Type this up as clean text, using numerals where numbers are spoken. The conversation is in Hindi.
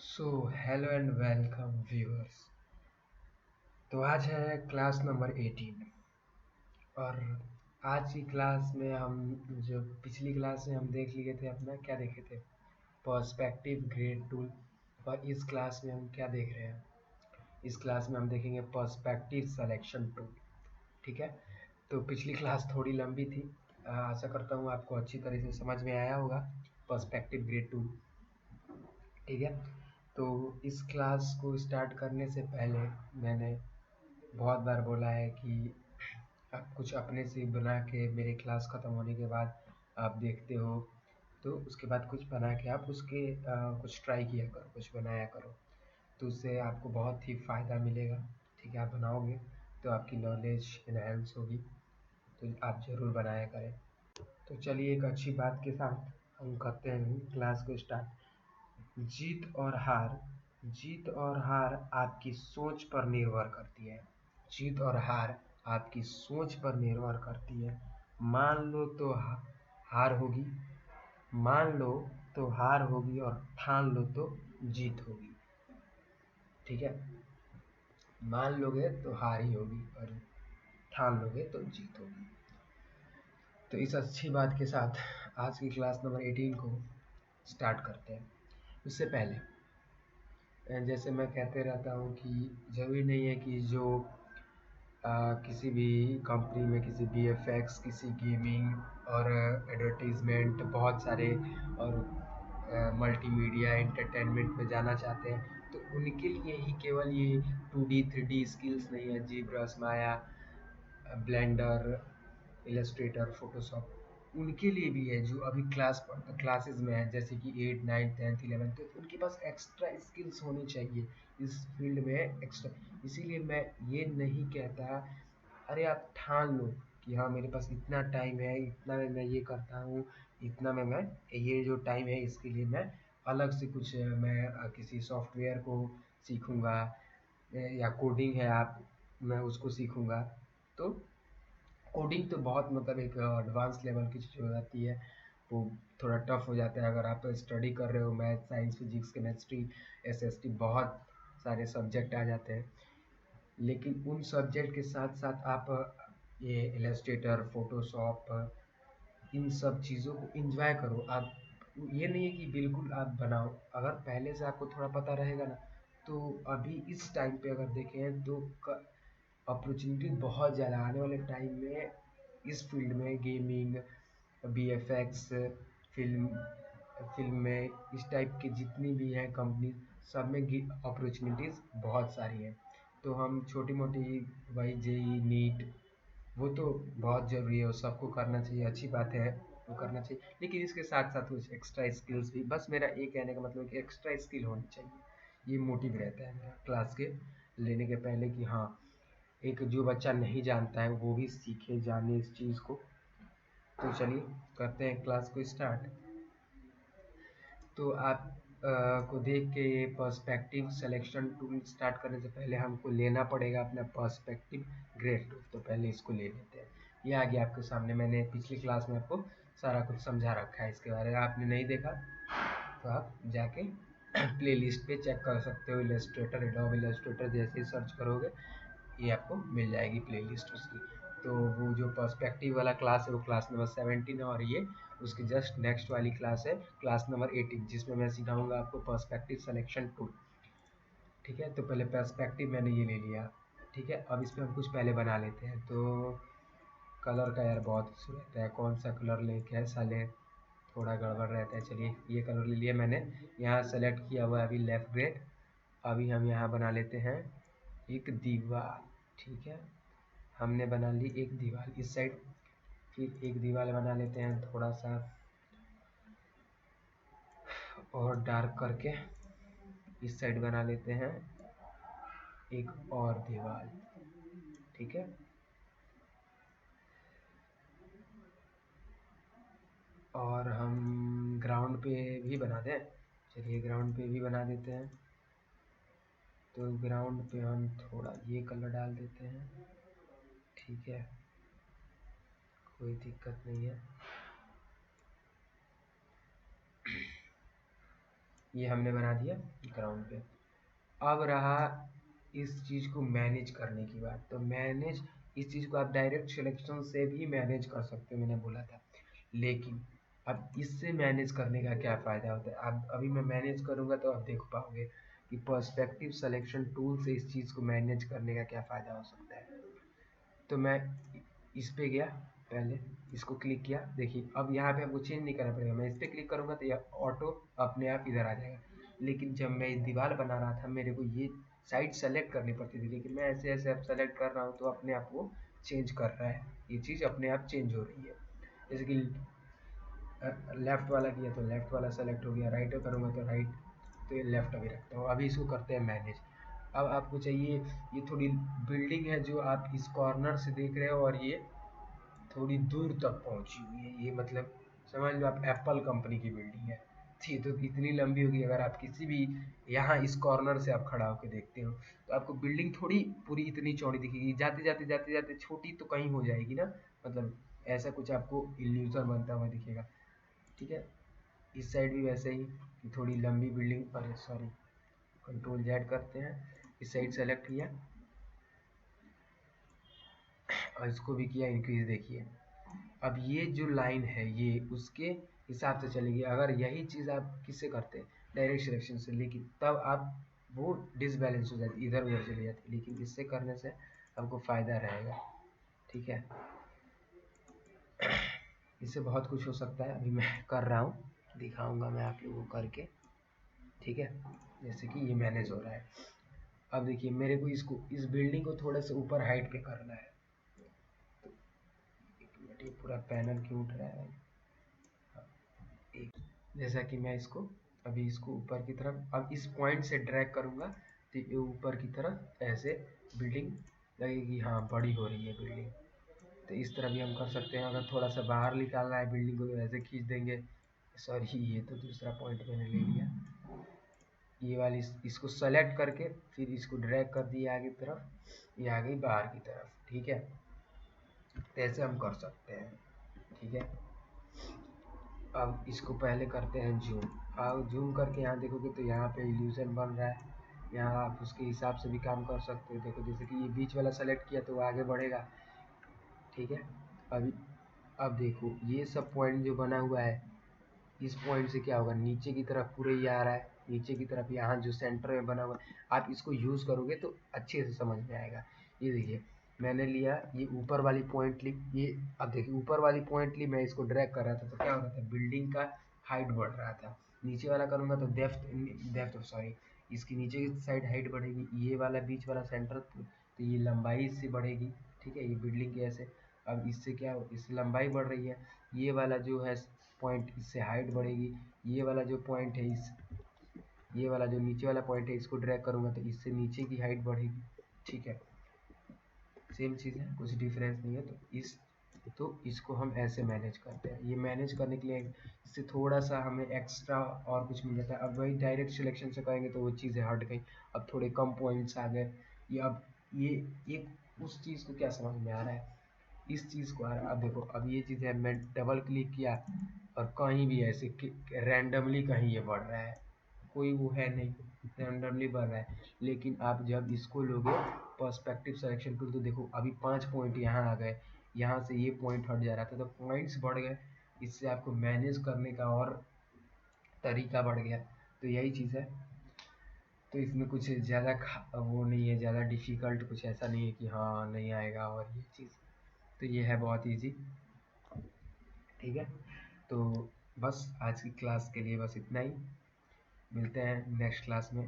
So hello and welcome viewers. तो आज है क्लास नंबर 18 और आज की क्लास में हम जो पिछली क्लास में हम देख लिए थे अपना क्या देखे थे पर्सपेक्टिव ग्रेड टूल। और इस क्लास में हम क्या देख रहे हैं, इस क्लास में हम देखेंगे पर्सपेक्टिव सिलेक्शन टूल। ठीक है, तो पिछली क्लास थोड़ी लंबी थी। आशा करता हूँ आपको अच्छी तरह से समझ में आया होगा पर्सपेक्टिव ग्रेड टूल। ठीक है, तो इस क्लास को स्टार्ट करने से पहले मैंने बहुत बार बोला है कि आप कुछ अपने से बना के मेरे क्लास ख़त्म होने के बाद आप देखते हो, तो उसके बाद कुछ बना के आप उसके कुछ ट्राई किया करो, कुछ बनाया करो, तो उससे आपको बहुत ही फ़ायदा मिलेगा। ठीक है, आप बनाओगे तो आपकी नॉलेज इनहेंस होगी, तो आप ज़रूर बनाया करें। तो चलिए एक अच्छी बात के साथ हम करते हैं क्लास को स्टार्ट। जीत और हार आपकी सोच पर निर्भर करती है। जीत और हार आपकी सोच पर निर्भर करती है। मान लो तो हार होगी, मान लो तो हार होगी और ठान लो तो जीत होगी। ठीक है, मान लोगे तो हार ही होगी और ठान लोगे तो जीत होगी। तो इस अच्छी बात के साथ आज की क्लास नंबर 18 को स्टार्ट करते हैं। उससे पहले जैसे मैं कहते रहता हूँ कि ज़रूरी नहीं है कि जो किसी भी कंपनी में किसी वीएफएक्स, किसी गेमिंग और एडवर्टीज़मेंट बहुत सारे और मल्टीमीडिया एंटरटेनमेंट में जाना चाहते हैं, तो उनके लिए ही केवल ये 2D 3D स्किल्स नहीं है। जी ब्रश, माया, ब्लेंडर, इलस्ट्रेटर, फोटोशॉप उनके लिए भी है जो अभी क्लासेस में है, जैसे कि 8 9 10 11, तो उनके पास एक्स्ट्रा स्किल्स होनी चाहिए इस फील्ड में एक्स्ट्रा। इसीलिए मैं ये नहीं कहता अरे आप ठान लो कि हाँ मेरे पास इतना टाइम है, इतना में मैं ये करता हूँ, इतना में मैं ये जो टाइम है इसके लिए मैं अलग से कुछ मैं किसी सॉफ्टवेयर को सीखूँगा या कोडिंग है आप मैं उसको सीखूँगा। तो कोडिंग तो बहुत मतलब एक एडवांस लेवल की चीज़ हो जाती है, वो थोड़ा टफ हो जाता है अगर आप स्टडी कर रहे हो। Math, science, physics, chemistry, SST बहुत सारे सब्जेक्ट आ जाते हैं, लेकिन उन सब्जेक्ट के साथ साथ आप ये इलस्ट्रेटर, फोटोशॉप, इन सब चीज़ों को एंजॉय करो। आप ये नहीं है कि बिल्कुल आप बनाओ, अगर पहले से आपको थोड़ा पता रहेगा ना, तो अभी इस टाइम पे अगर देखें तो अपॉर्चुनिटी बहुत ज़्यादा आने वाले टाइम में इस फील्ड में गेमिंग, वीएफएक्स, फिल्म फिल्म में इस टाइप की जितनी भी हैं कंपनी, सब में अपॉर्चुनिटीज़ बहुत सारी हैं। तो हम छोटी मोटी वही जेई नीट वो तो बहुत ज़रूरी है, वो सबको करना चाहिए, अच्छी बात है वो करना चाहिए, लेकिन इसके साथ साथ कुछ एक्स्ट्रा स्किल्स भी, बस मेरा ये कहने का मतलब है कि एक्स्ट्रा स्किल होनी चाहिए। ये मोटिव रहता है मेरा क्लास के लेने के पहले कि हाँ एक जो बच्चा नहीं जानता है वो भी सीखे, जाने इस चीज़ को। तो चलिए करते हैं क्लास को स्टार्ट। तो आप को देख के ये पर्सपेक्टिव सिलेक्शन टूल स्टार्ट करने से पहले हमको लेना पड़ेगा अपना पर्सपेक्टिव ग्रेड टूल, तो पहले इसको ले लेते हैं। ये आ गया आपके सामने, मैंने पिछली क्लास में आपको सारा कुछ समझा रखा है इसके बारे में, आपने नहीं देखा तो आप जाके प्लेलिस्ट पे चेक कर सकते हो। इलस्ट्रेटर, एडोब इलस्ट्रेटर जैसे ही सर्च करोगे ये आपको मिल जाएगी प्लेलिस्ट उसकी। तो वो जो पर्सपेक्टिव वाला क्लास है वो क्लास नंबर 17 है, और ये उसकी जस्ट नेक्स्ट वाली क्लास है क्लास नंबर 18, जिसमें मैं सिखाऊंगा आपको पर्सपेक्टिव सिलेक्शन टूल। ठीक है, तो पहले पर्सपेक्टिव मैंने ये ले लिया। ठीक है, अब इस पर हम कुछ पहले बना लेते हैं। तो कलर का यार बहुत इशू रहता है, कौन सा कलर लें कैसा लें, थोड़ा गड़बड़ रहता है। चलिए ये कलर ले लिया मैंने, यहाँ सेलेक्ट किया हुआ है अभी लेफ्ट ग्रेड। अभी हम यहाँ बना लेते हैं एक दीवार। ठीक है, हमने बना ली एक दीवार इस साइड, फिर एक दीवार बना लेते हैं थोड़ा सा और डार्क करके, इस साइड बना लेते हैं एक और दीवार। ठीक है, और हम ग्राउंड पे भी बना दें, चलिए ग्राउंड पे भी बना देते हैं। तो ग्राउंड पे हम थोड़ा ये कलर डाल देते हैं। ठीक है, कोई दिक्कत नहीं है। ये हमने बना दिया ग्राउंड पे। अब रहा इस चीज़ को मैनेज करने की बात। तो मैनेज इस चीज़ को आप डायरेक्ट सिलेक्शन से भी मैनेज कर सकते हो, मैंने बोला था। लेकिन अब इससे मैनेज करने का क्या फ़ायदा होता है, अब अभी मैं मैनेज करूँगा तो आप देख पाओगे कि पर्सपेक्टिव सिलेक्शन टूल से इस चीज़ को मैनेज करने का क्या फ़ायदा हो सकता है। तो मैं इस पे गया, पहले इसको क्लिक किया। देखिए अब यहाँ पे आपको चेंज नहीं करना पड़ेगा, मैं इस पर क्लिक करूँगा तो यह ऑटो अपने आप इधर आ जाएगा। लेकिन जब मैं दीवार बना रहा था मेरे को ये साइड सेलेक्ट करनी पड़ती थी, लेकिन मैं ऐसे ऐसे अब सेलेक्ट कर रहा हूँ तो अपने आप वो चेंज कर रहा है, ये चीज़ अपने आप चेंज हो रही है। जैसे कि लेफ़्ट वाला किया तो लेफ़्ट वाला सेलेक्ट हो गया, राइट करूँगा तो राइट, तो ये लेफ़्ट अभी रखता हूँ। अभी इसको करते हैं मैनेज। अब आपको चाहिए, ये थोड़ी बिल्डिंग है जो आप इस कॉर्नर से देख रहे हो और ये थोड़ी दूर तक पहुंची हुई है, ये मतलब समझ लो आप एप्पल कंपनी की बिल्डिंग है। थी तो इतनी लंबी होगी, अगर आप किसी भी यहाँ इस कॉर्नर से आप खड़ा होकर देखते हो तो आपको बिल्डिंग थोड़ी पूरी इतनी चौड़ी दिखेगी, जाते जाते जाते जाते छोटी तो कहीं हो जाएगी ना, मतलब ऐसा कुछ आपको इल्यूजन बनता हुआ दिखेगा। ठीक है, इस साइड भी वैसे ही कि थोड़ी लंबी बिल्डिंग, पर सॉरी कंट्रोल जेड करते हैं, इस साइड सेलेक्ट किया और इसको भी किया इंक्रीज। देखिए अब ये जो लाइन है ये उसके हिसाब से चलेगी। अगर यही चीज़ आप किससे करते हैं, डायरेक्ट सिलेक्शन से, लेकिन तब आप वो डिसबैलेंस हो जाती, इधर उधर चली जाती, लेकिन इससे करने से आपको फ़ायदा रहेगा। ठीक है, इससे बहुत कुछ हो सकता है, अभी मैं कर रहा हूँ, दिखाऊंगा मैं आप लोगों को करके। ठीक है, जैसे कि ये मैनेज हो रहा है। अब देखिए मेरे को इसको इस बिल्डिंग को थोड़ा सा ऊपर हाइट पे करना है, तो एक मिनट, ये पूरा पैनल क्यों उठ रहा है। एक, जैसा कि मैं इसको अभी इसको ऊपर की तरफ, अब इस पॉइंट से ड्रैग करूंगा तो ये ऊपर की तरफ ऐसे बिल्डिंग लगेगी, हाँ बड़ी हो रही है बिल्डिंग। तो इस तरह भी हम कर सकते हैं। अगर थोड़ा सा बाहर निकालना है बिल्डिंग को तो ऐसे खींच देंगे। सॉरी, ये तो दूसरा पॉइंट मैंने ले लिया। ये वाली इसको सेलेक्ट करके फिर इसको ड्रैग कर दिया आगे की तरफ, ये आ गई बाहर की तरफ। ठीक है, तो ऐसे हम कर सकते हैं। ठीक है, अब इसको पहले करते हैं जूम। अब जूम करके यहाँ देखोगे तो यहाँ पे इल्यूजन बन रहा है, यहाँ आप उसके हिसाब से भी काम कर सकते हो। देखो जैसे कि ये बीच वाला सेलेक्ट किया तो वो आगे बढ़ेगा। ठीक है, अभी अब देखो ये सब पॉइंट जो बना हुआ है, इस पॉइंट से क्या होगा, नीचे की तरफ पूरे ये आ रहा है, नीचे की तरफ यहाँ जो सेंटर में बना हुआ है, आप इसको यूज़ करोगे तो अच्छे से समझ में आएगा। ये देखिए मैंने लिया ये ऊपर वाली पॉइंट ली, ये अब देखिए ऊपर वाली पॉइंट ली, मैं इसको ड्रैग कर रहा था तो क्या हो रहा था, बिल्डिंग का हाइट बढ़ रहा था। नीचे वाला करूँगा तो डेप्थ डेप्थ सॉरी, इसकी नीचे की साइड हाइट बढ़ेगी, ये वाला बीच वाला सेंटर तो ये लंबाई इससे बढ़ेगी। ठीक है, ये बिल्डिंग की ऐसे, अब इससे क्या, इससे लंबाई बढ़ रही है, ये वाला जो है पॉइंट, इससे हाइट बढ़ेगी। ये वाला जो पॉइंट है इस, ये वाला जो नीचे वाला पॉइंट है इसको ड्रैग करूँगा तो इससे नीचे की हाइट बढ़ेगी। ठीक है, सेम चीज़ है, कुछ डिफरेंस नहीं है। तो इसको हम ऐसे मैनेज करते हैं। ये मैनेज करने के लिए इससे थोड़ा सा हमें एक्स्ट्रा और कुछ मिल जाता है। अब वही डायरेक्ट सिलेक्शन से करेंगे तो वो चीज़ें हट गई, अब थोड़े कम पॉइंट्स आ गए। ये अब ये उस चीज़ को क्या समझ में आ रहा है, इस चीज़ को आ रहा है। अब देखो अब ये चीज़ है, मैं डबल क्लिक किया और कहीं भी ऐसे रैंडमली कहीं ये बढ़ रहा है, कोई वो है नहीं, रैंडमली बढ़ रहा है। लेकिन आप जब इसको लोगे पर्सपेक्टिव सिलेक्शन टूल तो देखो अभी 5 पॉइंट यहाँ आ गए, यहाँ से ये पॉइंट हट जा रहा था तो पॉइंट्स बढ़ गए, इससे आपको मैनेज करने का और तरीका बढ़ गया। तो यही चीज़ है। तो इसमें कुछ ज़्यादा वो नहीं है, ज़्यादा डिफ़िकल्ट कुछ ऐसा नहीं है कि हाँ नहीं आएगा और ये चीज़, तो ये है बहुत ईजी। ठीक है, तो बस आज की क्लास के लिए बस इतना ही, मिलते हैं नेक्स्ट क्लास में।